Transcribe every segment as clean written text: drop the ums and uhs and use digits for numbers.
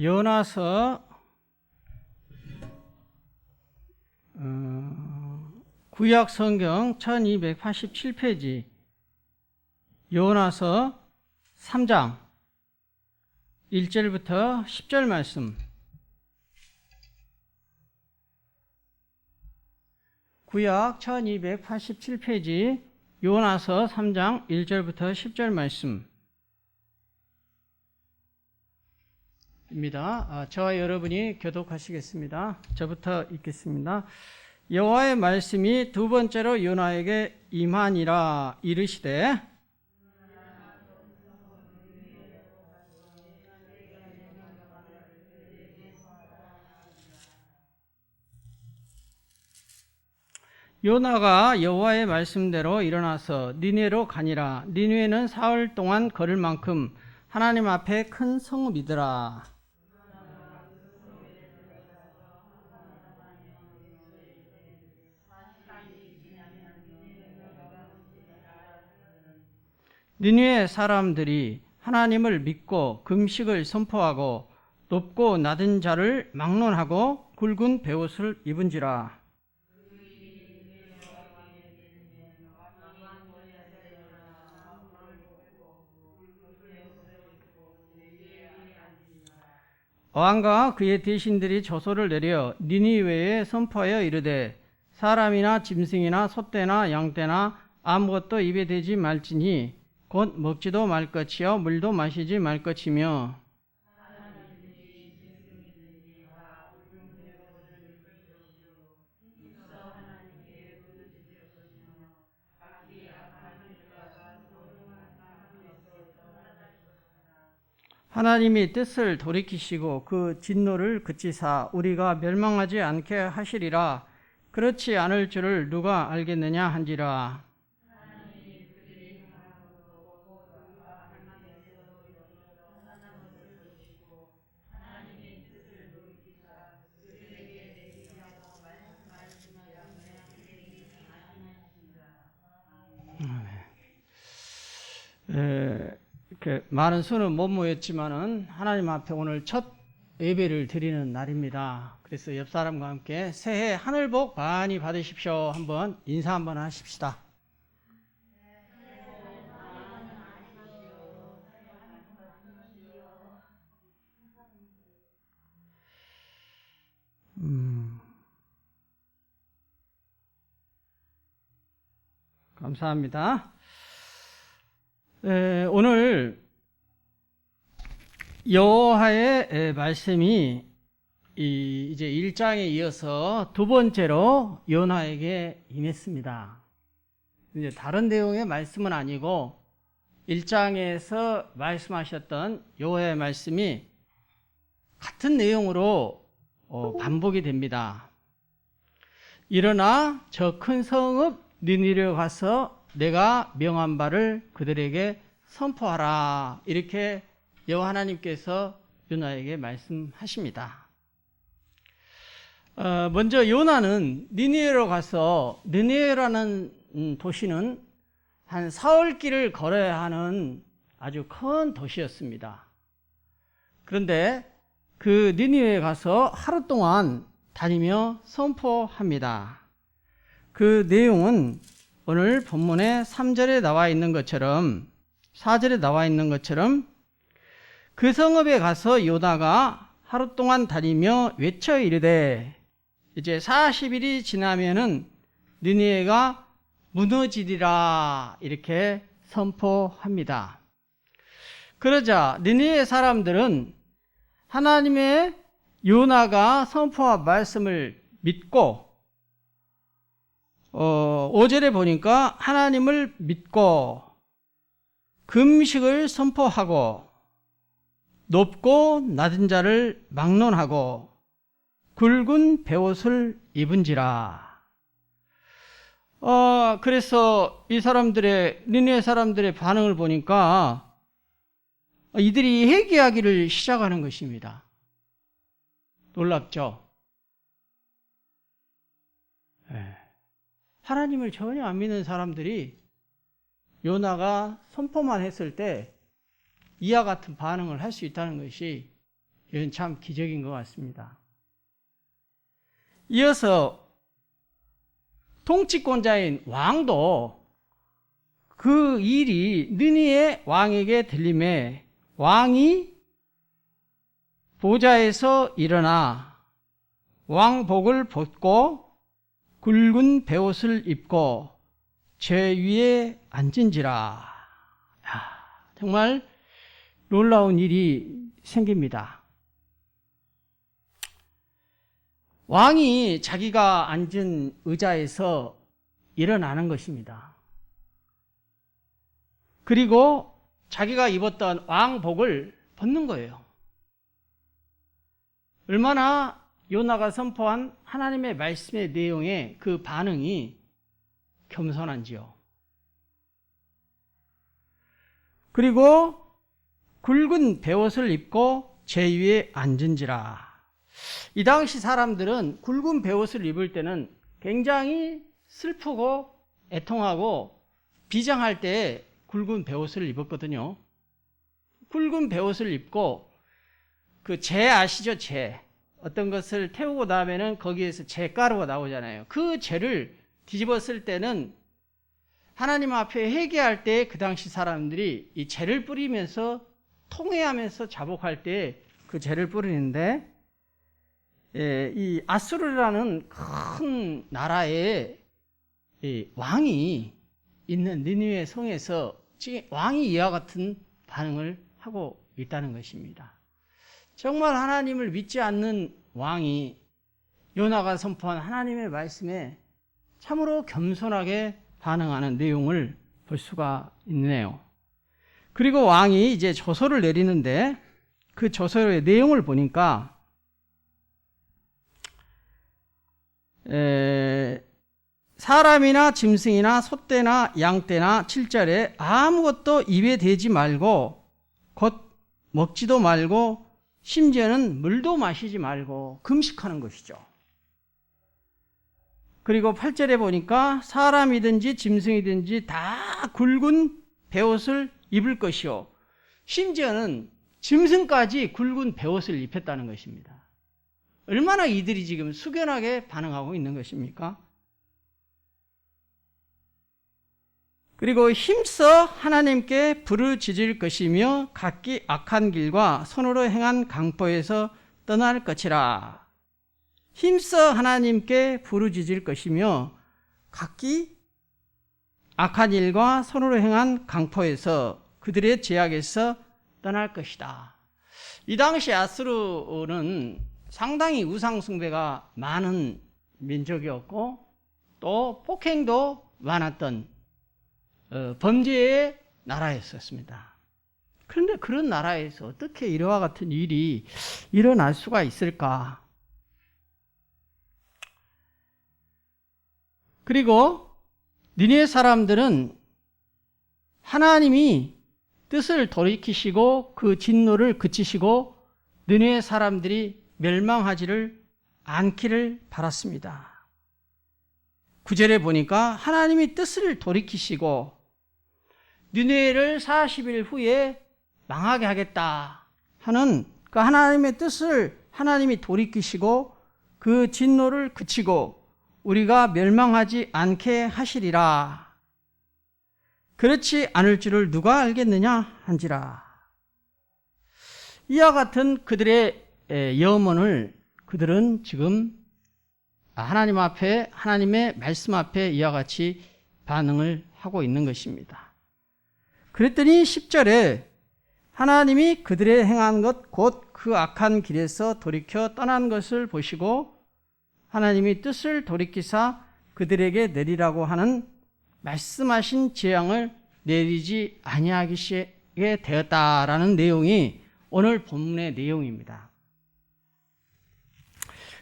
요나서 구약 성경 1287페이지 요나서 3장 1절부터 10절 말씀. 구약 1287페이지 요나서 3장 1절부터 10절 말씀 입니다. 저와 여러분이 교독하시겠습니다. 저부터 읽겠습니다. 여호와의 말씀이 두 번째로 요나에게 임하니라. 이르시되 요나가 여호와의 말씀대로 일어나서 니느웨로 가니라. 니느웨는 사흘 동안 걸을 만큼 하나님 앞에 큰 성읍이더라. 니느웨 사람들이 하나님을 믿고 금식을 선포하고 높고 낮은 자를 막론하고 굵은 베옷을 입은지라. 왕과 그의 대신들이 조소를 내려 니느웨에 선포하여 이르되 사람이나 짐승이나 소떼나 양떼나 아무것도 입에 대지 말지니 곧 먹지도 말 것이요 물도 마시지 말 것이며 하나님이 뜻을 돌이키시고 그 진노를 그치사 우리가 멸망하지 않게 하시리라. 그렇지 않을 줄을 누가 알겠느냐 한지라. 이렇게 많은 수는 못 모였지만은 하나님 앞에 오늘 첫 예배를 드리는 날입니다. 그래서 옆 사람과 함께 새해 하늘 복 많이 받으십시오. 한번 인사 한번 하십시다. 감사합니다. 오늘 여호와의 말씀이 이제 1장에 이어서 두 번째로 요나에게 임했습니다. 이제 다른 내용의 말씀은 아니고 1장에서 말씀하셨던 여호와의 말씀이 같은 내용으로 반복이 됩니다. 일어나 저 큰 성읍 니느웨로 가서 내가 명한 바를 그들에게 선포하라. 이렇게 여호와 하나님께서 요나에게 말씀하십니다. 먼저 요나는 니느웨로 가서 니느웨라는 도시는 한 사흘길을 걸어야 하는 아주 큰 도시였습니다. 그런데 그 니느웨에 가서 하루 동안 다니며 선포합니다. 그 내용은 오늘 본문의 3절에 나와 있는 것처럼 4절에 나와 있는 것처럼 그 성읍에 가서 요나가 하루 동안 다니며 외쳐 이르되 이제 40일이 지나면은 니느웨가 무너지리라 이렇게 선포합니다. 그러자 니느웨 사람들은 하나님의 요나가 선포한 말씀을 믿고 5절에 보니까 하나님을 믿고 금식을 선포하고 높고 낮은 자를 막론하고 굵은 베옷을 입은지라. 그래서 이 사람들의 니느웨 사람들의 반응을 보니까 이들이 회개하기를 시작하는 것입니다. 놀랍죠? 네. 하나님을 전혀 안 믿는 사람들이 요나가 선포만 했을 때 이와 같은 반응을 할 수 있다는 것이 이건 참 기적인 것 같습니다. 이어서 통치권자인 왕도 그 일이 느니의 왕에게 들림에 왕이 보좌에서 일어나 왕복을 벗고 굵은 베옷을 입고 제 위에 앉은지라. 정말 놀라운 일이 생깁니다. 왕이 자기가 앉은 의자에서 일어나는 것입니다. 그리고 자기가 입었던 왕복을 벗는 거예요. 얼마나 요나가 선포한 하나님의 말씀의 내용에 그 반응이 겸손한지요. 그리고 굵은 베옷을 입고 제 위에 앉은지라. 이 당시 사람들은 굵은 베옷을 입을 때는 굉장히 슬프고 애통하고 비장할 때 굵은 베옷을 입었거든요. 굵은 베옷을 입고 그 재 아시죠? 재. 어떤 것을 태우고 나면은 거기에서 재가루가 나오잖아요. 그 재를 뒤집었을 때는 하나님 앞에 회개할 때 그 당시 사람들이 이 재를 뿌리면서 통회하면서 자복할 때 그 재를 뿌리는데, 이 아수르라는 큰 나라에 왕이 있는 니느웨 성에서 지금 왕이 이와 같은 반응을 하고 있다는 것입니다. 정말 하나님을 믿지 않는 왕이 요나가 선포한 하나님의 말씀에 참으로 겸손하게 반응하는 내용을 볼 수가 있네요. 그리고 왕이 이제 조서를 내리는데 그 조서의 내용을 보니까 사람이나 짐승이나 소떼나 양떼나 7절에 아무것도 입에 대지 말고 곧 먹지도 말고 심지어는 물도 마시지 말고 금식하는 것이죠. 그리고 8절에 보니까 사람이든지 짐승이든지 다 굵은 베옷을 입을 것이요. 심지어는 짐승까지 굵은 베옷을 입혔다는 것입니다. 얼마나 이들이 지금 숙연하게 반응하고 있는 것입니까? 그리고 힘써 하나님께 부르짖을 것이며 각기 악한 길과 손으로 행한 강포에서 떠날 것이라. 힘써 하나님께 부르짖을 것이며 각기 악한 일과 손으로 행한 강포에서 그들의 제약에서 떠날 것이다. 이 당시 아수르는 상당히 우상숭배가 많은 민족이었고 또 폭행도 많았던 범죄의 나라였었습니다. 그런데 그런 나라에서 어떻게 이와 같은 일이 일어날 수가 있을까? 그리고 니느웨 사람들은 하나님이 뜻을 돌이키시고 그 진노를 그치시고 니느웨 사람들이 멸망하지를 않기를 바랐습니다. 9절에 보니까 하나님이 뜻을 돌이키시고 니느웨를 40일 후에 망하게 하겠다 하는 그 하나님의 뜻을 하나님이 돌이키시고 그 진노를 그치고 우리가 멸망하지 않게 하시리라. 그렇지 않을 줄을 누가 알겠느냐 한지라. 이와 같은 그들의 염원을 그들은 지금 하나님 앞에, 하나님의 말씀 앞에 이와 같이 반응을 하고 있는 것입니다. 그랬더니 10절에 하나님이 그들의 행한 것 곧 그 악한 길에서 돌이켜 떠난 것을 보시고 하나님이 뜻을 돌이키사 그들에게 내리라고 하는 말씀하신 재앙을 내리지 아니하게 되었다라는 내용이 오늘 본문의 내용입니다.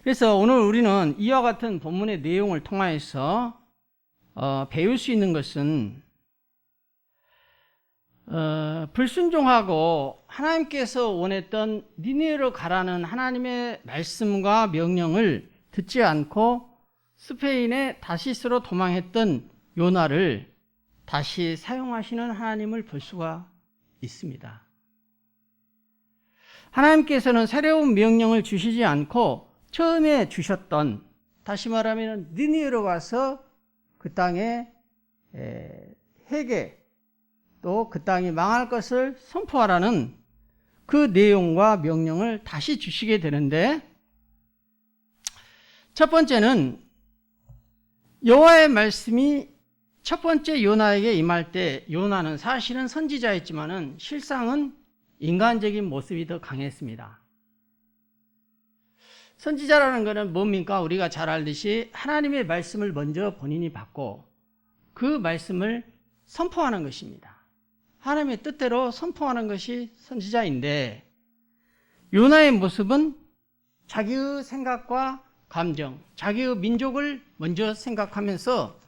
그래서 오늘 우리는 이와 같은 본문의 내용을 통하여서 배울 수 있는 것은 불순종하고 하나님께서 원했던 니느웨로 가라는 하나님의 말씀과 명령을 듣지 않고 스페인의 다시스로 도망했던 요나를 다시 사용하시는 하나님을 볼 수가 있습니다. 하나님께서는 새로운 명령을 주시지 않고 처음에 주셨던, 다시 말하면 니느웨로 가서 그 땅에 회개, 또 그 땅이 망할 것을 선포하라는 그 내용과 명령을 다시 주시게 되는데, 첫 번째는 여호와의 말씀이 첫 번째 요나에게 임할 때, 요나는 사실은 선지자였지만은 실상은 인간적인 모습이 더 강했습니다. 선지자라는 것은 뭡니까? 우리가 잘 알듯이 하나님의 말씀을 먼저 본인이 받고 그 말씀을 선포하는 것입니다. 하나님의 뜻대로 선포하는 것이 선지자인데, 요나의 모습은 자기의 생각과 감정, 자기의 민족을 먼저 생각하면서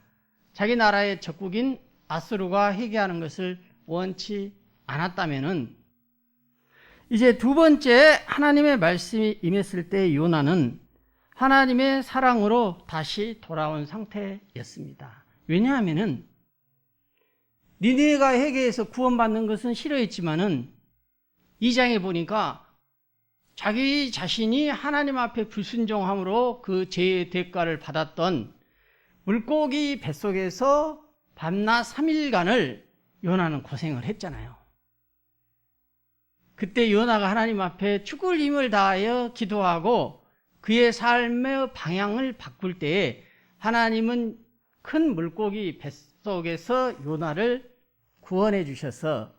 자기 나라의 적국인 아수르가 회개하는 것을 원치 않았다면은, 이제 두 번째 하나님의 말씀이 임했을 때 요나는 하나님의 사랑으로 다시 돌아온 상태였습니다. 왜냐하면은 니느웨가 회개해서 구원받는 것은 싫어했지만은 2장에 보니까 자기 자신이 하나님 앞에 불순종함으로 그 죄의 대가를 받았던 물고기 뱃속에서 밤낮 3일간을 요나는 고생을 했잖아요. 그때 요나가 하나님 앞에 죽을 힘을 다하여 기도하고 그의 삶의 방향을 바꿀 때에 하나님은 큰 물고기 뱃속에서 요나를 구원해 주셔서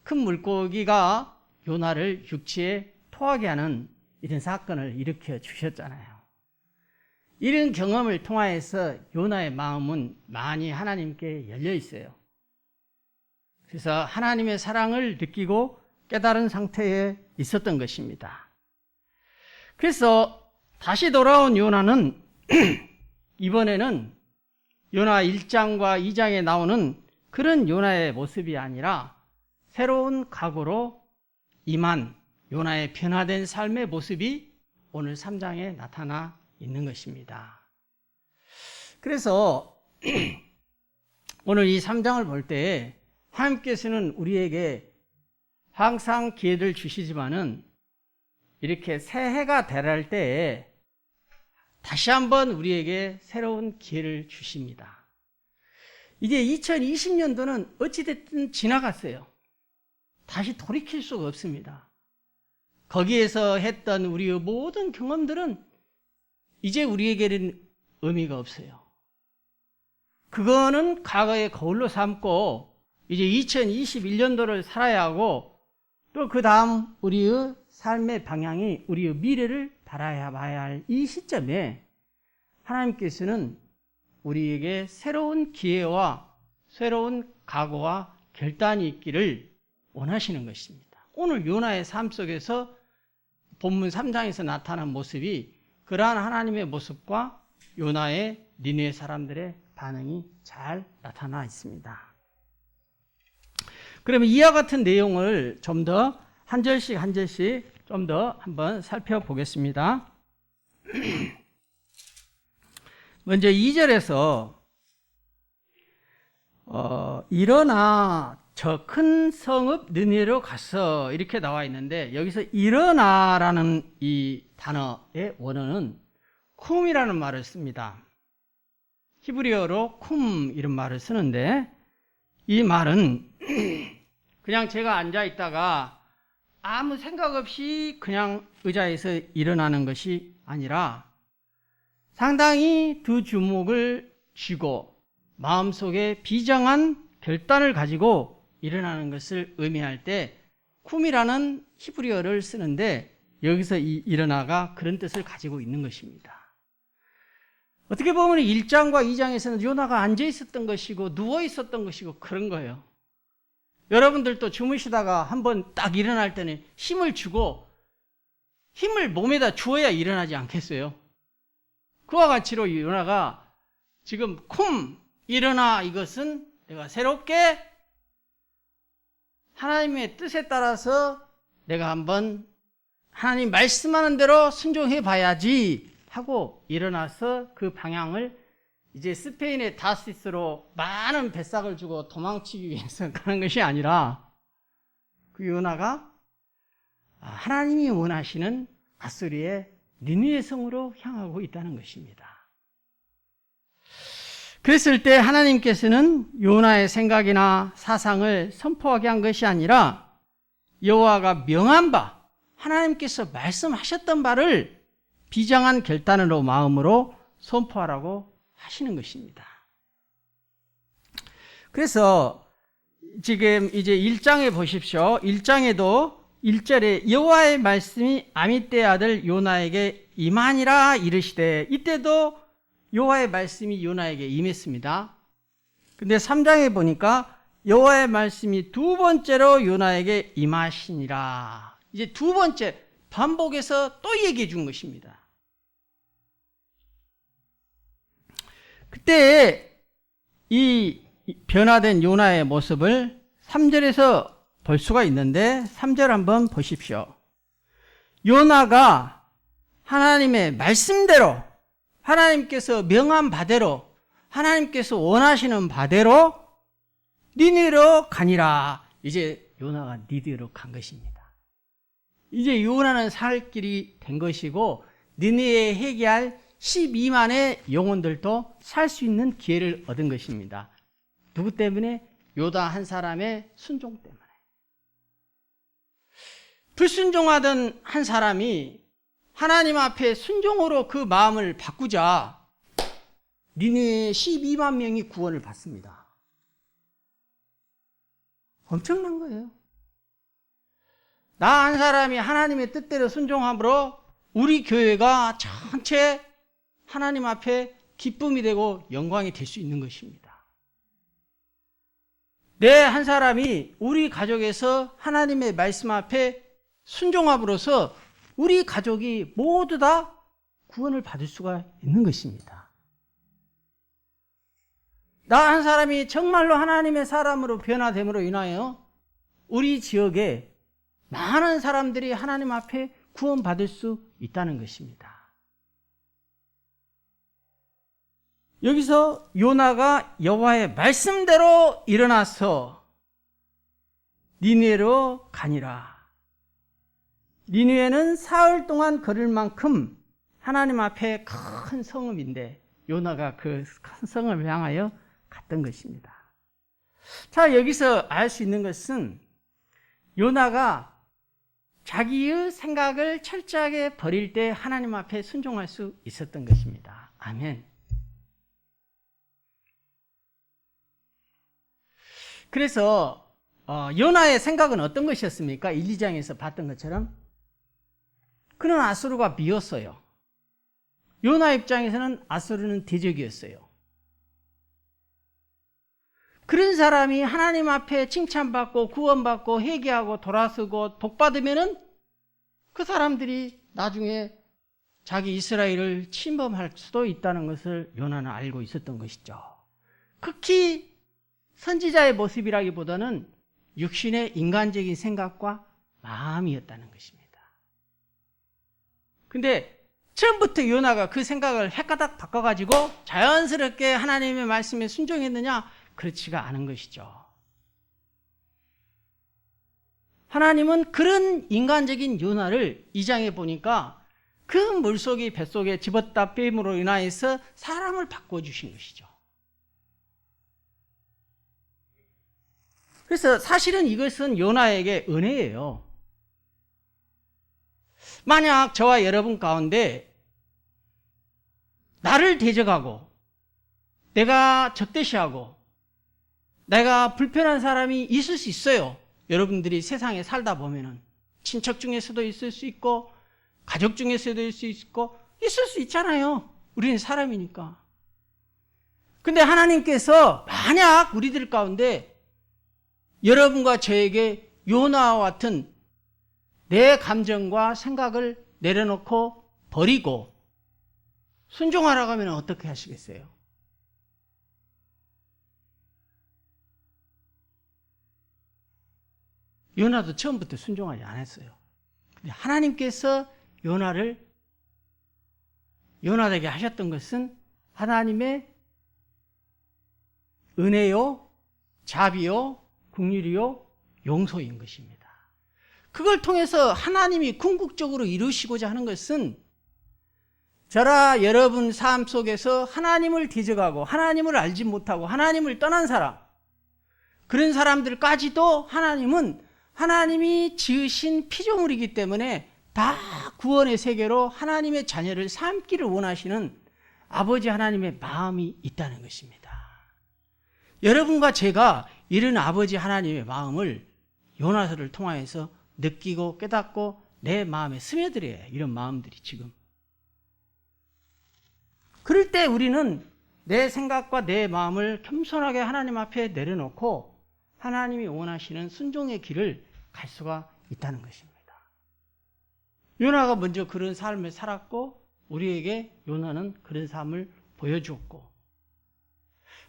큰 물고기가 요나를 육지에 토하게 하는 이런 사건을 일으켜 주셨잖아요. 이런 경험을 통하여서 요나의 마음은 많이 하나님께 열려 있어요. 그래서 하나님의 사랑을 느끼고 깨달은 상태에 있었던 것입니다. 그래서 다시 돌아온 요나는 이번에는 요나 1장과 2장에 나오는 그런 요나의 모습이 아니라 새로운 각오로 임한 요나의 변화된 삶의 모습이 오늘 3장에 나타나 있는 것입니다. 그래서 오늘 이 3장을 볼 때 하나님께서는 우리에게 항상 기회를 주시지만은 이렇게 새해가 되랄 때에 다시 한번 우리에게 새로운 기회를 주십니다. 이제 2020년도는 어찌됐든 지나갔어요. 다시 돌이킬 수가 없습니다. 거기에서 했던 우리의 모든 경험들은 이제 우리에게는 의미가 없어요. 그거는 과거의 거울로 삼고 이제 2021년도를 살아야 하고, 또 그 다음 우리의 삶의 방향이 우리의 미래를 바라봐야 할 이 시점에 하나님께서는 우리에게 새로운 기회와 새로운 각오와 결단이 있기를 원하시는 것입니다. 오늘 요나의 삶 속에서 본문 3장에서 나타난 모습이 그러한 하나님의 모습과 요나의 니느웨 사람들의 반응이 잘 나타나 있습니다. 그러면 이와 같은 내용을 좀 더 한 절씩 한 절씩 좀 더 한번 살펴보겠습니다. 먼저 2절에서 일어나 저 큰 성읍 느느웨로 갔어 이렇게 나와 있는데, 여기서 일어나라는 이 단어의 원어는 쿰이라는 말을 씁니다. 히브리어로 쿰 이런 말을 쓰는데, 이 말은 그냥 제가 앉아 있다가 아무 생각 없이 그냥 의자에서 일어나는 것이 아니라 상당히 두 주먹을 쥐고 마음속에 비장한 결단을 가지고 일어나는 것을 의미할 때 쿰이라는 히브리어를 쓰는데, 여기서 이 일어나가 그런 뜻을 가지고 있는 것입니다. 어떻게 보면 1장과 2장에서는 요나가 앉아 있었던 것이고 누워 있었던 것이고 그런 거예요. 여러분들도 주무시다가 한번 딱 일어날 때는 힘을 주고 힘을 몸에다 주어야 일어나지 않겠어요? 그와 같이로 요나가 지금 쿰 일어나, 이것은 내가 새롭게 하나님의 뜻에 따라서 내가 한번 하나님 말씀하는 대로 순종해 봐야지 하고 일어나서 그 방향을 이제 스페인의 다시스로 많은 배삭을 주고 도망치기 위해서 가는 것이 아니라, 그 요나가 하나님이 원하시는 아수르의 니느웨 성으로 향하고 있다는 것입니다. 그랬을 때 하나님께서는 요나의 생각이나 사상을 선포하게 한 것이 아니라 여호와가 명한 바, 하나님께서 말씀하셨던 바를 비장한 결단으로 마음으로 선포하라고 하시는 것입니다. 그래서 지금 이제 1장에 보십시오. 1장에도 1절에 여호와의 말씀이 아미떼의 아들 요나에게 임하니라 이르시되, 이때도 여호와의 말씀이 요나에게 임했습니다. 근데 3장에 보니까 여호와의 말씀이 두 번째로 요나에게 임하시니라. 이제 두 번째 반복해서 또 얘기해 준 것입니다. 그때 이 변화된 요나의 모습을 3절에서 볼 수가 있는데 3절 한번 보십시오. 요나가 하나님의 말씀대로, 하나님께서 명한 바대로, 하나님께서 원하시는 바대로 니느웨로 가니라. 이제 요나가 니느웨로 간 것입니다. 이제 요나는 살 길이 된 것이고 니느웨에 회개할 12만의 영혼들도 살 수 있는 기회를 얻은 것입니다. 누구 때문에? 요나 한 사람의 순종 때문에. 불순종하던 한 사람이 하나님 앞에 순종으로 그 마음을 바꾸자 니느웨 12만 명이 구원을 받습니다. 엄청난 거예요. 나 한 사람이 하나님의 뜻대로 순종함으로 우리 교회가 전체 하나님 앞에 기쁨이 되고 영광이 될 수 있는 것입니다. 내 한 사람이 우리 가족에서 하나님의 말씀 앞에 순종함으로써 우리 가족이 모두 다 구원을 받을 수가 있는 것입니다. 나 한 사람이 정말로 하나님의 사람으로 변화됨으로 인하여 우리 지역에 많은 사람들이 하나님 앞에 구원받을 수 있다는 것입니다. 여기서 요나가 여호와의 말씀대로 일어나서 니느웨로 가니라. 니느웨는 사흘 동안 걸을 만큼 하나님 앞에 큰 성읍인데 요나가 그 큰 성을 향하여 갔던 것입니다. 자, 여기서 알 수 있는 것은 요나가 자기의 생각을 철저하게 버릴 때 하나님 앞에 순종할 수 있었던 것입니다. 아멘. 그래서 요나의 생각은 어떤 것이었습니까? 1, 2장에서 봤던 것처럼 그는 아수르가 미웠어요. 요나 입장에서는 아수르는 대적이었어요. 그런 사람이 하나님 앞에 칭찬받고 구원받고 회개하고 돌아서고 복받으면은 그 사람들이 나중에 자기 이스라엘을 침범할 수도 있다는 것을 요나는 알고 있었던 것이죠. 극히 선지자의 모습이라기보다는 육신의 인간적인 생각과 마음이었다는 것입니다. 근데 처음부터 요나가 그 생각을 헷가닥 바꿔가지고 자연스럽게 하나님의 말씀에 순종했느냐? 그렇지가 않은 것이죠. 하나님은 그런 인간적인 요나를 2장에 보니까 그 물속이 뱃속에 집었다 뺨으로 인하여서 사람을 바꿔주신 것이죠. 그래서 사실은 이것은 요나에게 은혜예요. 만약 저와 여러분 가운데 나를 대적하고 내가 적대시하고 내가 불편한 사람이 있을 수 있어요. 여러분들이 세상에 살다 보면은 친척 중에서도 있을 수 있고 가족 중에서도 있을 수 있잖아요. 우리는 사람이니까. 근데 하나님께서 만약 우리들 가운데 여러분과 저에게 요나와 같은 내 감정과 생각을 내려놓고 버리고 순종하라고 하면 어떻게 하시겠어요? 요나도 처음부터 순종하지 않았어요. 근데 하나님께서 요나에게 하셨던 것은 하나님의 은혜요, 자비요, 긍휼이요, 용서인 것입니다. 그걸 통해서 하나님이 궁극적으로 이루시고자 하는 것은 저라 여러분 삶 속에서 하나님을 뒤져가고 하나님을 알지 못하고 하나님을 떠난 사람, 그런 사람들까지도 하나님은 하나님이 지으신 피조물이기 때문에 다 구원의 세계로 하나님의 자녀를 삼기를 원하시는 아버지 하나님의 마음이 있다는 것입니다. 여러분과 제가 이런 아버지 하나님의 마음을 요나서를 통하여서 느끼고 깨닫고 내 마음에 스며들어야 해요. 이런 마음들이 지금. 그럴 때 우리는 내 생각과 내 마음을 겸손하게 하나님 앞에 내려놓고 하나님이 원하시는 순종의 길을 갈 수가 있다는 것입니다. 요나가 먼저 그런 삶을 살았고 우리에게 요나는 그런 삶을 보여주었고,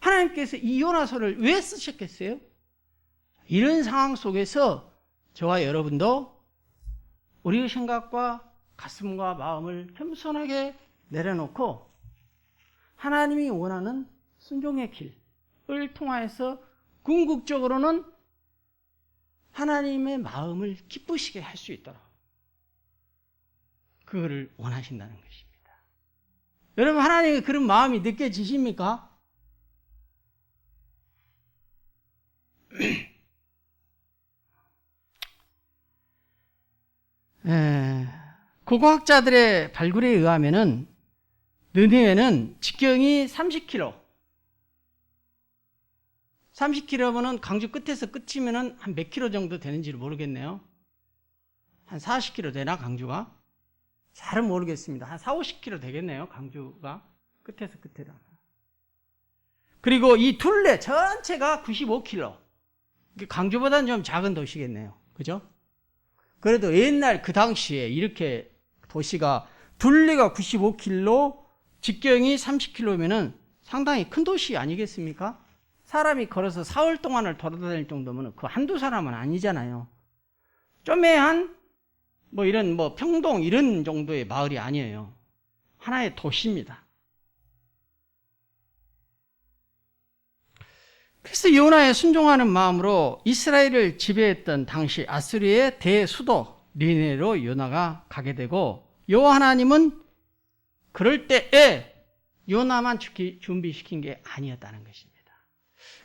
하나님께서 이 요나서를 왜 쓰셨겠어요? 이런 상황 속에서 저와 여러분도 우리의 생각과 가슴과 마음을 겸손하게 내려놓고 하나님이 원하는 순종의 길을 통하여서 궁극적으로는 하나님의 마음을 기쁘시게 할 수 있도록 그거를 원하신다는 것입니다. 여러분, 하나님의 그런 마음이 느껴지십니까? 고고학자들의 발굴에 의하면은 느헤웨는 직경이 30km. 30km면은 강주 끝에서 끝이면은 한 몇 킬로 정도 되는지를 모르겠네요. 한 40km 되나, 강주가? 잘은 모르겠습니다. 한 4, 50km 되겠네요, 강주가. 끝에서 끝에라. 그리고 이 둘레 전체가 95km. 강주보다는 좀 작은 도시겠네요. 그죠? 그래도 옛날 그 당시에 이렇게 도시가 둘레가 95km, 직경이 30km면은 상당히 큰 도시 아니겠습니까? 사람이 걸어서 사흘 동안을 돌아다닐 정도면 그 한두 사람은 아니잖아요. 쪼매한 이런 평동 이런 정도의 마을이 아니에요. 하나의 도시입니다. 그래서 요나의 순종하는 마음으로 이스라엘을 지배했던 당시 아수리의 대수도 니네로 요나가 가게 되고, 여호와 하나님은 그럴 때에 요나만 준비시킨 게 아니었다는 것입니다.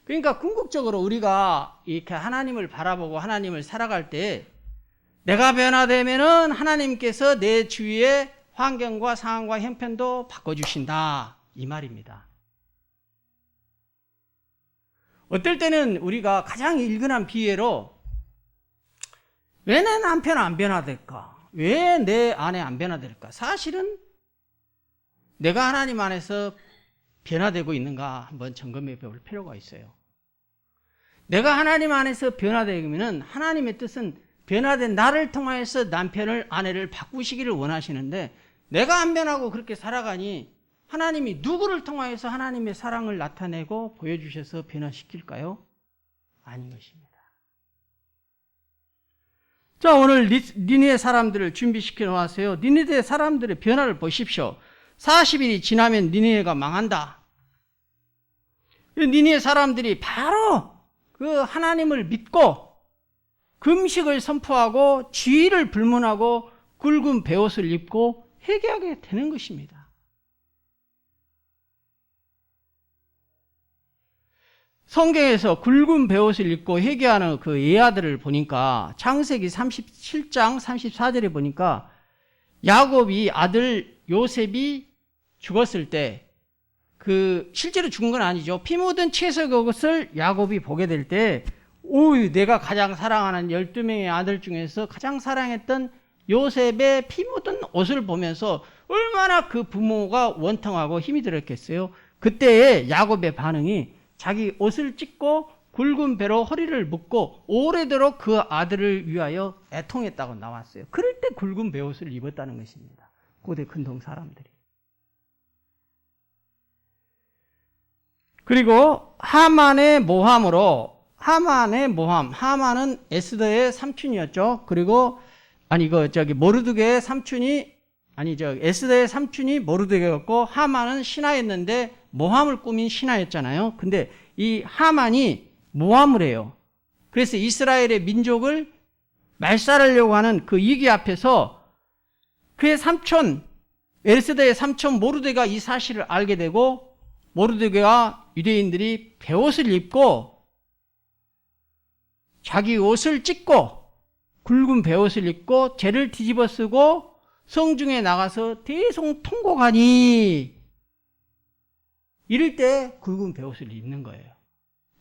그러니까 궁극적으로 우리가 이렇게 하나님을 바라보고 하나님을 살아갈 때 내가 변화되면은 하나님께서 내 주위의 환경과 상황과 형편도 바꿔주신다, 이 말입니다. 어떨 때는 우리가 가장 일근한 비애로 왜 내 남편 안 변화될까? 왜 내 아내 안 변화될까? 사실은 내가 하나님 안에서 변화되고 있는가 한번 점검해 볼 필요가 있어요. 내가 하나님 안에서 변화되면 하나님의 뜻은 변화된 나를 통하여서 남편을, 아내를 바꾸시기를 원하시는데, 내가 안 변하고 그렇게 살아가니 하나님이 누구를 통하여서 하나님의 사랑을 나타내고 보여주셔서 변화시킬까요? 아닌 것입니다. 자, 오늘 니느웨 사람들을 준비시켜 놓았어요. 니느웨 사람들의 변화를 보십시오. 40일이 지나면 니느웨가 망한다. 니느웨 사람들이 바로 그 하나님을 믿고 금식을 선포하고 주의를 불문하고 굵은 베옷을 입고 회개하게 되는 것입니다. 성경에서 굵은 베옷을 입고 회개하는 그 예아들을 보니까 창세기 37장 34절에 보니까 야곱이 아들 요셉이 죽었을 때, 실제로 죽은 건 아니죠. 피 묻은 채소 그것을 야곱이 보게 될 때, 내가 가장 사랑하는 12명의 아들 중에서 가장 사랑했던 요셉의 피 묻은 옷을 보면서 얼마나 그 부모가 원통하고 힘이 들었겠어요. 그때의 야곱의 반응이 자기 옷을 찢고 굵은 배로 허리를 묶고 오래도록 그 아들을 위하여 애통했다고 나왔어요. 그럴 때 굵은 베옷을 입었다는 것입니다. 고대 근동 사람들이. 그리고 하만의 모함으로, 하만은 에스더의 삼촌이었죠. 그리고 모르드게의 삼촌이, 에스더의 삼촌이 모르드게였고, 하만은 신하였는데 모함을 꾸민 신하였잖아요. 근데 이 하만이 모함을 해요. 그래서 이스라엘의 민족을 말살하려고 하는 그 위기 앞에서 그의 삼촌, 에르스더의 삼촌 모르드게가 이 사실을 알게 되고, 모르드게가 유대인들이 베옷을 입고 자기 옷을 찢고 굵은 베옷을 입고 죄를 뒤집어 쓰고 성중에 나가서 대성통곡하니, 이럴 때 굵은 베옷을 입는 거예요.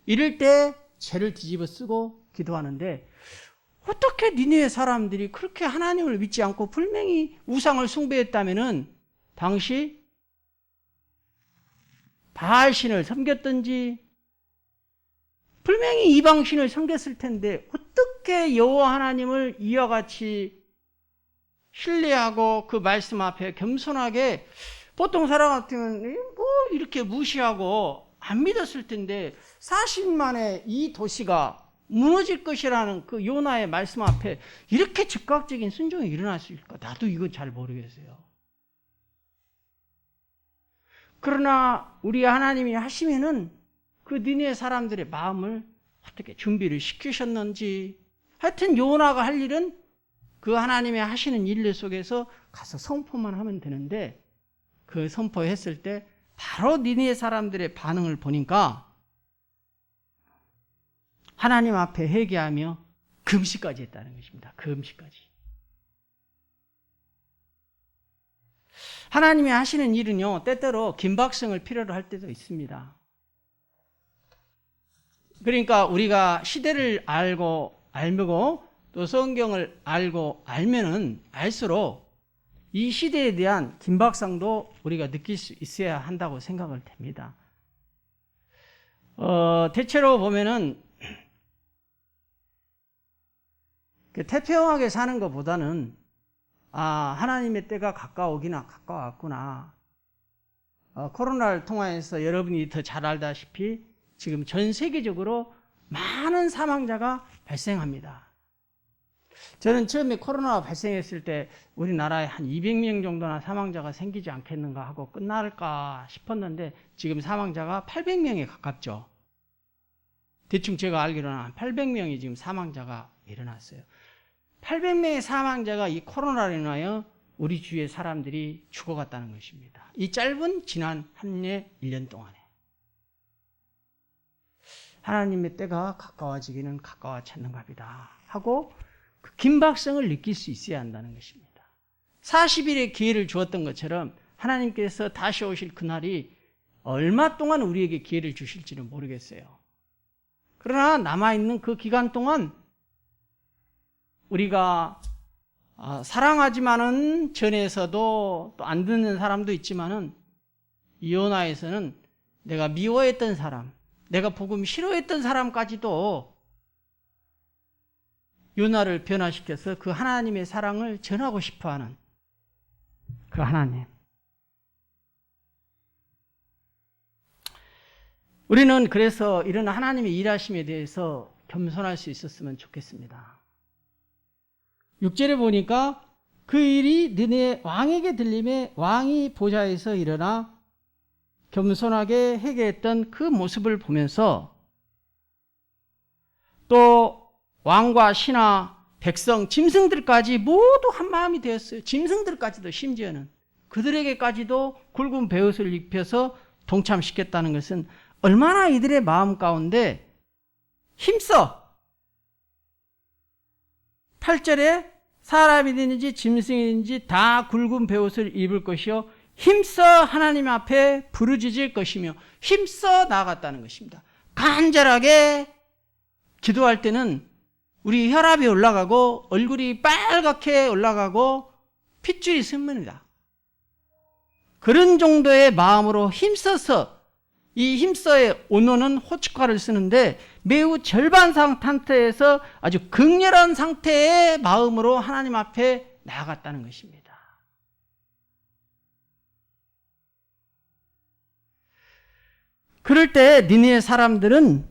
이럴 때 죄를 뒤집어 쓰고 기도하는데, 어떻게 니네의 사람들이 그렇게 하나님을 믿지 않고 분명히 우상을 숭배했다면은 당시 바알신을 섬겼든지 분명히 이방신을 섬겼을 텐데, 어떻게 여호와 하나님을 이와 같이 신뢰하고 그 말씀 앞에 겸손하게, 보통 사람 같으면 뭐 이렇게 무시하고 안 믿었을 텐데 40일 만에 이 도시가 무너질 것이라는 그 요나의 말씀 앞에 이렇게 즉각적인 순종이 일어날 수 있을까? 나도 이건 잘 모르겠어요. 그러나 우리 하나님이 하시면은 그 니네 사람들의 마음을 어떻게 준비를 시키셨는지, 하여튼 요나가 할 일은 그 하나님이 하시는 일 속에서 가서 선포만 하면 되는데, 그 선포했을 때 바로 니네 사람들의 반응을 보니까 하나님 앞에 회개하며 금식까지 했다는 것입니다. 금식까지. 하나님이 하시는 일은요, 때때로 긴박성을 필요로 할 때도 있습니다. 그러니까 우리가 시대를 알고 또 성경을 알면은 알수록 이 시대에 대한 긴박성도 우리가 느낄 수 있어야 한다고 생각을 됩니다. 대체로 보면은 태평하게 사는 것보다는 하나님의 때가 가까웠구나. 코로나를 통해서 여러분이 더 잘 알다시피 지금 전 세계적으로 많은 사망자가 발생합니다. 저는 처음에 코로나가 발생했을 때 우리나라에 한 200명 정도나 사망자가 생기지 않겠는가 하고 끝날까 싶었는데, 지금 사망자가 800명에 가깝죠. 대충 제가 알기로는 한 800명이 지금 사망자가 일어났어요. 800명의 사망자가 이 코로나로 인하여 우리 주위의 사람들이 죽어갔다는 것입니다. 이 짧은 지난 한 해 1년 동안에. 하나님의 때가 가까워지기는 가까워졌는가 보다 하고 그 긴박성을 느낄 수 있어야 한다는 것입니다. 40일의 기회를 주었던 것처럼 하나님께서 다시 오실 그날이 얼마 동안 우리에게 기회를 주실지는 모르겠어요. 그러나 남아있는 그 기간 동안 우리가 사랑하지만은 전에서도 또 안 듣는 사람도 있지만은, 요나에서는 내가 미워했던 사람, 내가 복음 싫어했던 사람까지도 요나를 변화시켜서 그 하나님의 사랑을 전하고 싶어하는 그 하나님. 우리는 그래서 이런 하나님의 일하심에 대해서 겸손할 수 있었으면 좋겠습니다. 6절에 보니까 그 일이 너네 왕에게 들림에 왕이 보좌에서 일어나 겸손하게 회개했던 그 모습을 보면서, 또 왕과 신하, 백성, 짐승들까지 모두 한 마음이 되었어요. 짐승들까지도, 심지어는 그들에게까지도 굵은 베옷을 입혀서 동참시켰다는 것은 얼마나 이들의 마음 가운데 힘써, 8절에 사람이든지 짐승이든지 다 굵은 베옷을 입을 것이요 힘써 하나님 앞에 부르짖을 것이며 힘써 나아갔다는 것입니다. 간절하게 기도할 때는 우리 혈압이 올라가고 얼굴이 빨갛게 올라가고 핏줄이 씁니다. 그런 정도의 마음으로 힘써서, 이 힘써의 온어는 호축화를 쓰는데 매우 절반 상태에서 아주 극렬한 상태의 마음으로 하나님 앞에 나아갔다는 것입니다. 그럴 때 니네 사람들은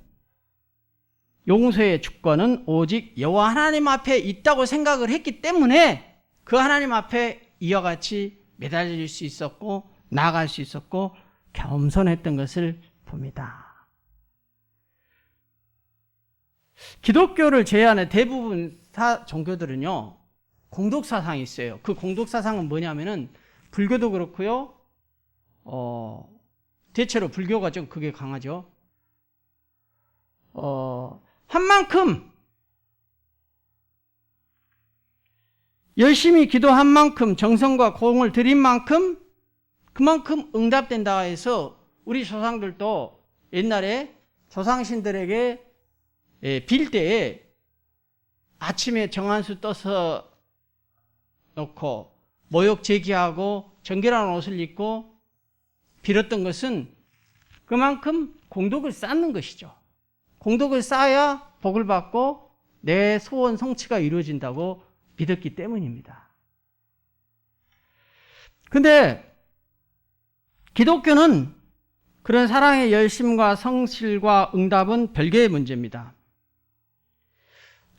용서의 주권은 오직 여호와 하나님 앞에 있다고 생각을 했기 때문에 그 하나님 앞에 이와 같이 매달릴 수 있었고 나아갈 수 있었고 겸손했던 것을 봅니다. 기독교를 제외하는 대부분 종교들은요, 공덕사상이 있어요. 그 공덕사상은 뭐냐면은, 불교도 그렇고요, 대체로 불교가 좀 그게 강하죠. 한 만큼, 열심히 기도한 만큼, 정성과 공을 들인 만큼, 그만큼 응답된다 해서, 우리 조상들도 옛날에 조상신들에게 빌 때에 아침에 정한수 떠서 놓고 모욕 제기하고 정결한 옷을 입고 빌었던 것은 그만큼 공덕을 쌓는 것이죠. 공덕을 쌓아야 복을 받고 내 소원 성취가 이루어진다고 믿었기 때문입니다. 근데 기독교는 그런 사랑의 열심과 성실과 응답은 별개의 문제입니다.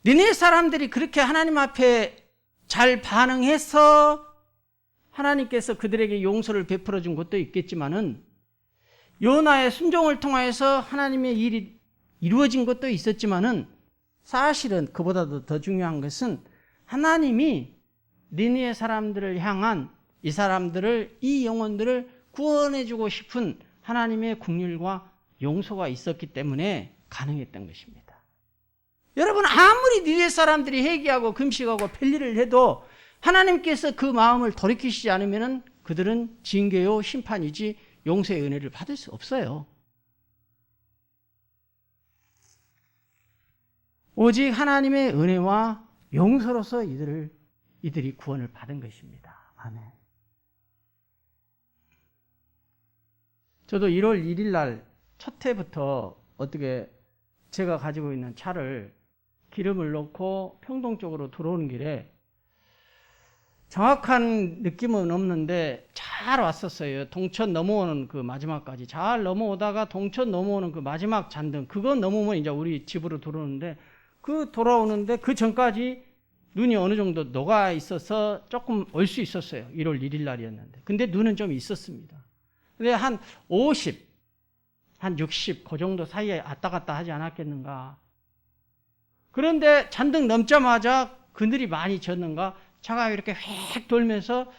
니네 사람들이 그렇게 하나님 앞에 잘 반응해서 하나님께서 그들에게 용서를 베풀어 준 것도 있겠지만은 요나의 순종을 통해서 하나님의 일이 이루어진 것도 있었지만은 사실은 그보다도 더 중요한 것은 하나님이 니네 사람들을 향한 이 영혼들을 구원해주고 싶은 하나님의 긍휼과 용서가 있었기 때문에 가능했던 것입니다. 여러분, 아무리 니네 사람들이 회개하고 금식하고 편리를 해도 하나님께서 그 마음을 돌이키시지 않으면 그들은 징계요 심판이지 용서의 은혜를 받을 수 없어요. 오직 하나님의 은혜와 용서로서 이들이 구원을 받은 것입니다. 아멘. 저도 1월 1일 날 첫 해부터 어떻게 제가 가지고 있는 차를 기름을 넣고 평동 쪽으로 들어오는 길에 정확한 느낌은 없는데 잘 왔었어요. 동천 넘어오는 그 마지막까지 잘 넘어오다가 동천 넘어오는 그 마지막 잔등, 그거 넘으면 이제 우리 집으로 들어오는데, 그 돌아오는데 그 전까지 눈이 어느 정도 녹아 있어서 조금 올 수 있었어요. 1월 1일 날이었는데. 근데 눈은 좀 있었습니다. 근데 한 50, 한 60, 그 정도 사이에 왔다 갔다 하지 않았겠는가. 그런데 잔등 넘자마자 그늘이 많이 졌는가, 차가 이렇게 휙 돌면서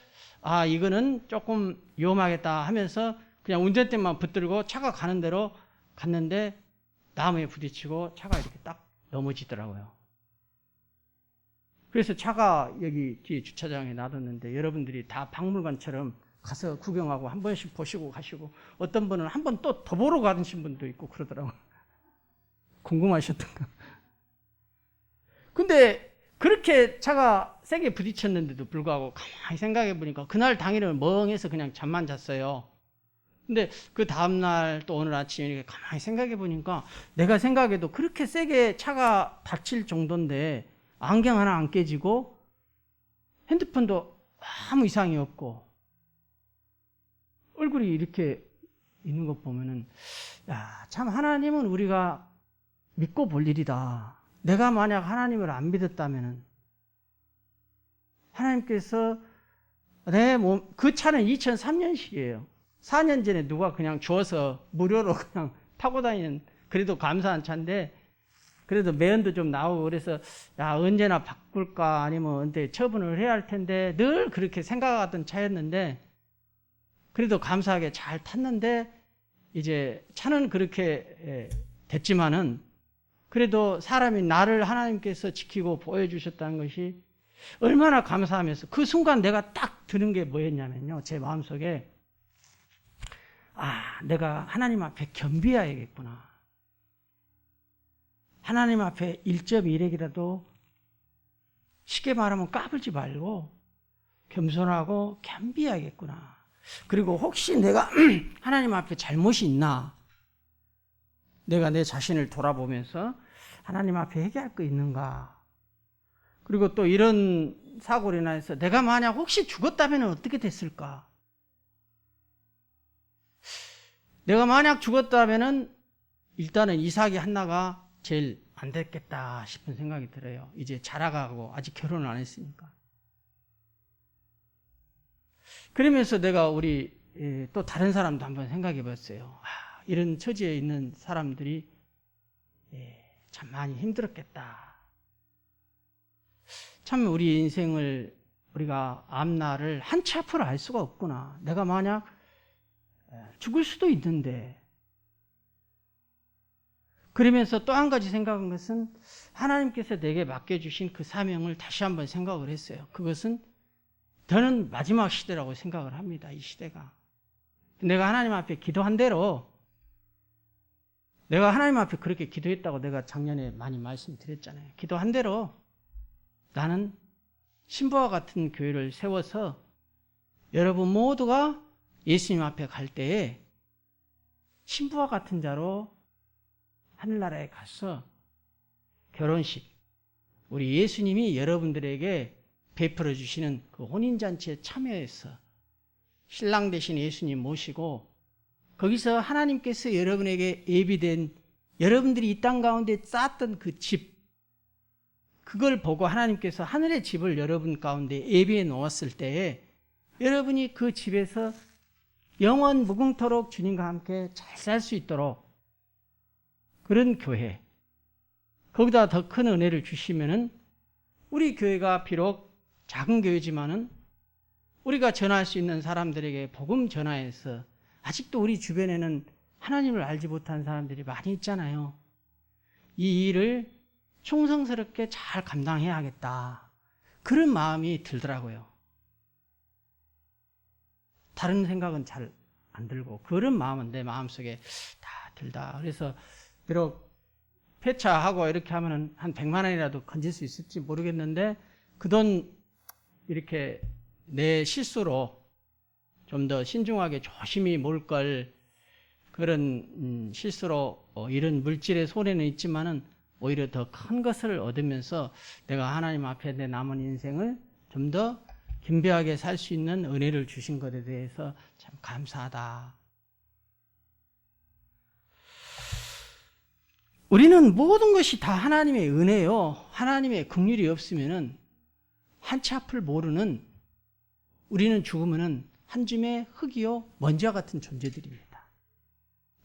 이거는 조금 위험하겠다 하면서 그냥 운전대만 붙들고 차가 가는 대로 갔는데 나무에 부딪히고 차가 이렇게 딱 넘어지더라고요. 그래서 차가 여기 뒤에 주차장에 놔뒀는데 여러분들이 다 박물관처럼 가서 구경하고 한 번씩 보시고 가시고, 어떤 분은 한 번 또 더 보러 가신 분도 있고 그러더라고요. 궁금하셨던가. 근데 그렇게 차가 세게 부딪혔는데도 불구하고 가만히 생각해 보니까 그날 당일은 멍해서 그냥 잠만 잤어요. 근데 그 다음날 또 오늘 아침에 이렇게 가만히 생각해 보니까 내가 생각해도 그렇게 세게 차가 다칠 정도인데 안경 하나 안 깨지고 핸드폰도 아무 이상이 없고 얼굴이 이렇게 있는 것 보면은, 참 하나님은 우리가 믿고 볼 일이다. 내가 만약 하나님을 안 믿었다면은 하나님께서 그 차는 2003년식이에요. 4년 전에 누가 그냥 주워서 무료로 그냥 타고 다니는, 그래도 감사한 차인데, 그래도 매연도 좀 나오고 그래서 언제나 바꿀까 아니면 언제 처분을 해야 할 텐데 늘 그렇게 생각하던 차였는데, 그래도 감사하게 잘 탔는데 이제 차는 그렇게 됐지만은 그래도 사람이 나를 하나님께서 지키고 보여주셨다는 것이 얼마나 감사하면서, 그 순간 내가 딱 드는 게 뭐였냐면요, 제 마음속에 내가 하나님 앞에 겸비해야겠구나. 하나님 앞에 1.1핵이라도 쉽게 말하면 까불지 말고 겸손하고 겸비해야겠구나. 그리고 혹시 내가 하나님 앞에 잘못이 있나, 내가 내 자신을 돌아보면서 하나님 앞에 회개할 거 있는가. 그리고 또 이런 사고로 인해서 내가 만약 혹시 죽었다면 어떻게 됐을까. 내가 만약 죽었다면 일단은 이삭이 한나가 제일 안 됐겠다 싶은 생각이 들어요. 이제 자라가고 아직 결혼을 안 했으니까. 그러면서 내가 우리 또 다른 사람도 한번 생각해 봤어요. 이런 처지에 있는 사람들이 참 많이 힘들었겠다. 참 우리 인생을 우리가 앞날을 한 치 앞으로 알 수가 없구나. 내가 만약 죽을 수도 있는데. 그러면서 또 한 가지 생각한 것은 하나님께서 내게 맡겨주신 그 사명을 다시 한번 생각을 했어요. 그것은 저는 마지막 시대라고 생각을 합니다. 이 시대가. 내가 하나님 앞에 기도한 대로, 내가 하나님 앞에 그렇게 기도했다고 내가 작년에 많이 말씀드렸잖아요. 기도한 대로 나는 신부와 같은 교회를 세워서 여러분 모두가 예수님 앞에 갈 때에 신부와 같은 자로 하늘나라에 가서 결혼식, 우리 예수님이 여러분들에게 베풀어 주시는 그 혼인잔치에 참여해서 신랑 되신 예수님 모시고 거기서 하나님께서 여러분에게 예비된, 여러분들이 이 땅 가운데 쌓았던 그 집, 그걸 보고 하나님께서 하늘의 집을 여러분 가운데 예비해 놓았을 때에 여러분이 그 집에서 영원 무궁토록 주님과 함께 잘 살 수 있도록 그런 교회, 거기다 더 큰 은혜를 주시면은 우리 교회가 비록 작은 교회지만은 우리가 전할 수 있는 사람들에게 복음 전하여서, 아직도 우리 주변에는 하나님을 알지 못한 사람들이 많이 있잖아요. 이 일을 충성스럽게 잘 감당해야겠다, 그런 마음이 들더라고요. 다른 생각은 잘 안 들고 그런 마음은 내 마음속에 다 들다. 그래서 비록 폐차하고 이렇게 하면은 한 100만 원이라도 건질 수 있을지 모르겠는데 그 돈 이렇게 내 실수로 좀 더 신중하게 조심히 몰 걸, 그런 실수로 이런 물질의 손해는 있지만은 오히려 더 큰 것을 얻으면서 내가 하나님 앞에 내 남은 인생을 좀 더 겸비하게 살 수 있는 은혜를 주신 것에 대해서 참 감사하다. 우리는 모든 것이 다 하나님의 은혜요, 하나님의 긍휼이 없으면은 한치 앞을 모르는, 우리는 죽으면은 한 줌의 흙이요 먼지와 같은 존재들입니다.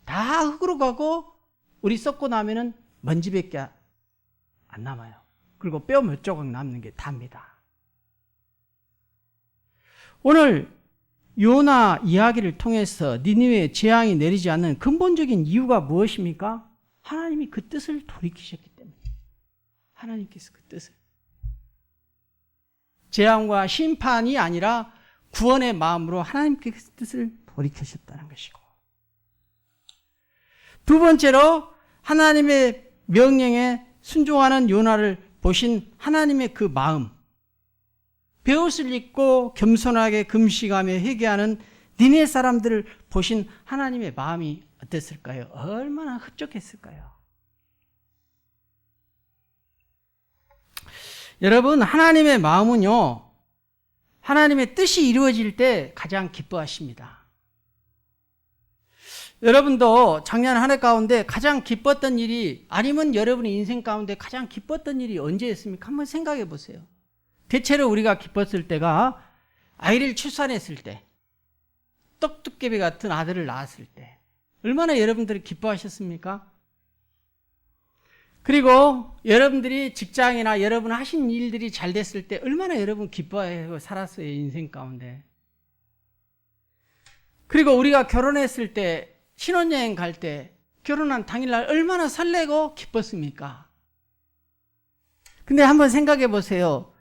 다 흙으로 가고 우리 썩고 나면은 먼지밖에 안 남아요. 그리고 뼈 몇 조각 남는 게 답니다. 오늘 요나 이야기를 통해서 니느웨에 재앙이 내리지 않는 근본적인 이유가 무엇입니까? 하나님이 그 뜻을 돌이키셨기 때문에. 하나님께서 그 뜻을, 재앙과 심판이 아니라 구원의 마음으로 하나님께서 뜻을 돌이키셨다는 것이고, 두 번째로 하나님의 명령에 순종하는 요나를 보신 하나님의 그 마음, 베옷을 입고 겸손하게 금식하며 회개하는 니네 사람들을 보신 하나님의 마음이 어땠을까요? 얼마나 흡족했을까요? 여러분, 하나님의 마음은요, 하나님의 뜻이 이루어질 때 가장 기뻐하십니다. 여러분도 작년 한 해 가운데 가장 기뻤던 일이, 아니면 여러분의 인생 가운데 가장 기뻤던 일이 언제였습니까? 한번 생각해 보세요. 대체로 우리가 기뻤을 때가 아이를 출산했을 때, 떡두께비 같은 아들을 낳았을 때, 얼마나 여러분들이 기뻐하셨습니까? 그리고 여러분들이 직장이나 여러분 하신 일들이 잘 됐을 때 얼마나 여러분 기뻐하고 살았어요, 인생 가운데. 그리고 우리가 결혼했을 때, 신혼여행 갈 때, 결혼한 당일날 얼마나 설레고 기뻤습니까? 근데 한번 생각해 보세요.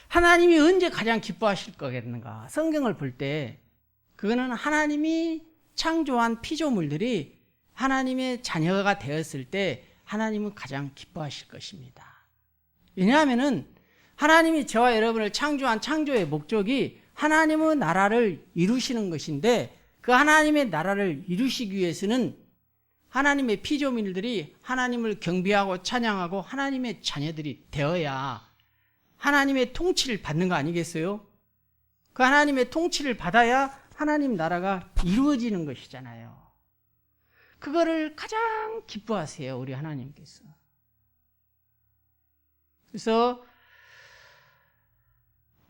하나님이 언제 가장 기뻐하실 거겠는가? 성경을 볼 때 그거는 하나님이 창조한 피조물들이 하나님의 자녀가 되었을 때 하나님은 가장 기뻐하실 것입니다. 왜냐하면은 하나님이 저와 여러분을 창조한 창조의 목적이 하나님의 나라를 이루시는 것인데, 그 하나님의 나라를 이루시기 위해서는 하나님의 피조물들이 하나님을 경배하고 찬양하고 하나님의 자녀들이 되어야 하나님의 통치를 받는 거 아니겠어요? 그 하나님의 통치를 받아야 하나님 나라가 이루어지는 것이잖아요. 그거를 가장 기뻐하세요, 우리 하나님께서. 그래서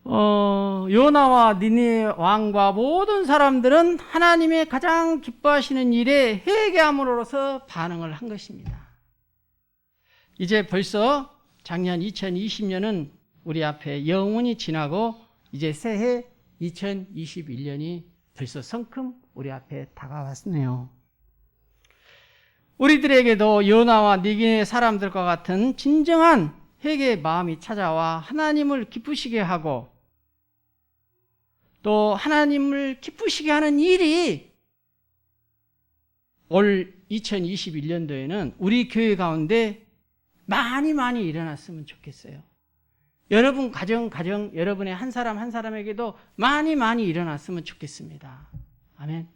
요나와 니느웨 왕과 모든 사람들은 하나님의 가장 기뻐하시는 일에 회개함으로써 반응을 한 것입니다. 이제 벌써 작년 2020년은 우리 앞에 영원히 지나고 이제 새해 2021년이 벌써 성큼 우리 앞에 다가왔네요. 우리들에게도 요나와 니느웨 사람들과 같은 진정한 회개의 마음이 찾아와 하나님을 기쁘시게 하고 또 하나님을 기쁘시게 하는 일이 올 2021년도에는 우리 교회 가운데 많이 일어났으면 좋겠어요. 여러분 가정, 여러분의 한 사람 한 사람에게도 많이 일어났으면 좋겠습니다. 아멘.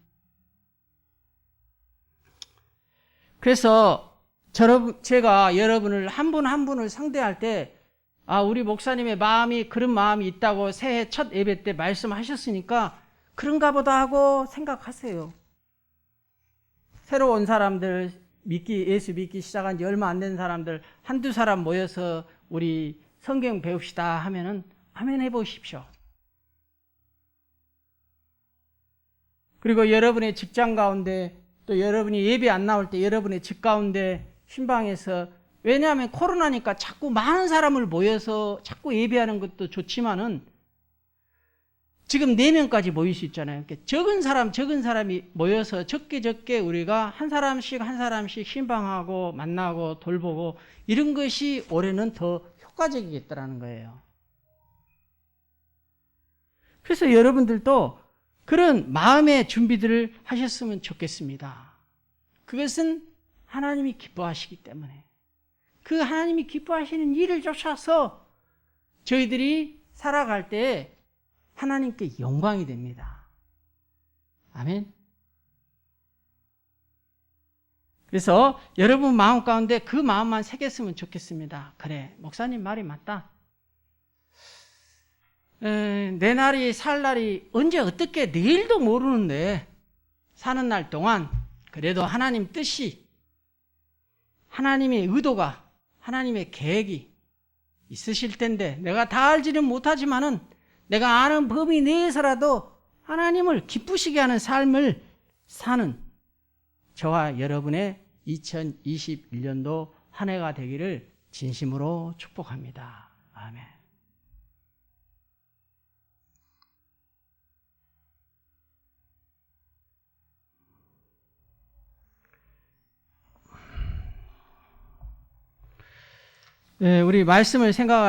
그래서 제가 여러분을 한 분 한 분을 상대할 때 우리 목사님의 마음이 그런 마음이 있다고 새해 첫 예배 때 말씀하셨으니까 그런가 보다 하고 생각하세요. 새로 온 사람들, 예수 믿기 시작한 지 얼마 안 된 사람들 한두 사람 모여서 우리 성경 배웁시다 하면은 아멘 해보십시오. 그리고 여러분의 직장 가운데 또 여러분이 예배 안 나올 때 여러분의 집 가운데 신방에서, 왜냐하면 코로나니까 자꾸 많은 사람을 모여서 자꾸 예배하는 것도 좋지만은 지금 4명까지 모일 수 있잖아요. 적은 사람이 모여서 적게 우리가 한 사람씩 신방하고 만나고 돌보고 이런 것이 올해는 더 효과적이겠다라는 거예요. 그래서 여러분들도 그런 마음의 준비들을 하셨으면 좋겠습니다. 그것은 하나님이 기뻐하시기 때문에 그 하나님이 기뻐하시는 일을 쫓아서 저희들이 살아갈 때 하나님께 영광이 됩니다. 아멘. 그래서 여러분 마음 가운데 그 마음만 새겼으면 좋겠습니다. 그래, 목사님 말이 맞다. 내 날이 살 날이 언제 어떻게 내일도 모르는데 사는 날 동안 그래도 하나님 뜻이, 하나님의 의도가, 하나님의 계획이 있으실 텐데 내가 다 알지는 못하지만은 내가 아는 범위 내에서라도 하나님을 기쁘시게 하는 삶을 사는 저와 여러분의 2021년도 한 해가 되기를 진심으로 축복합니다. 아멘. 우리 말씀을 생각하면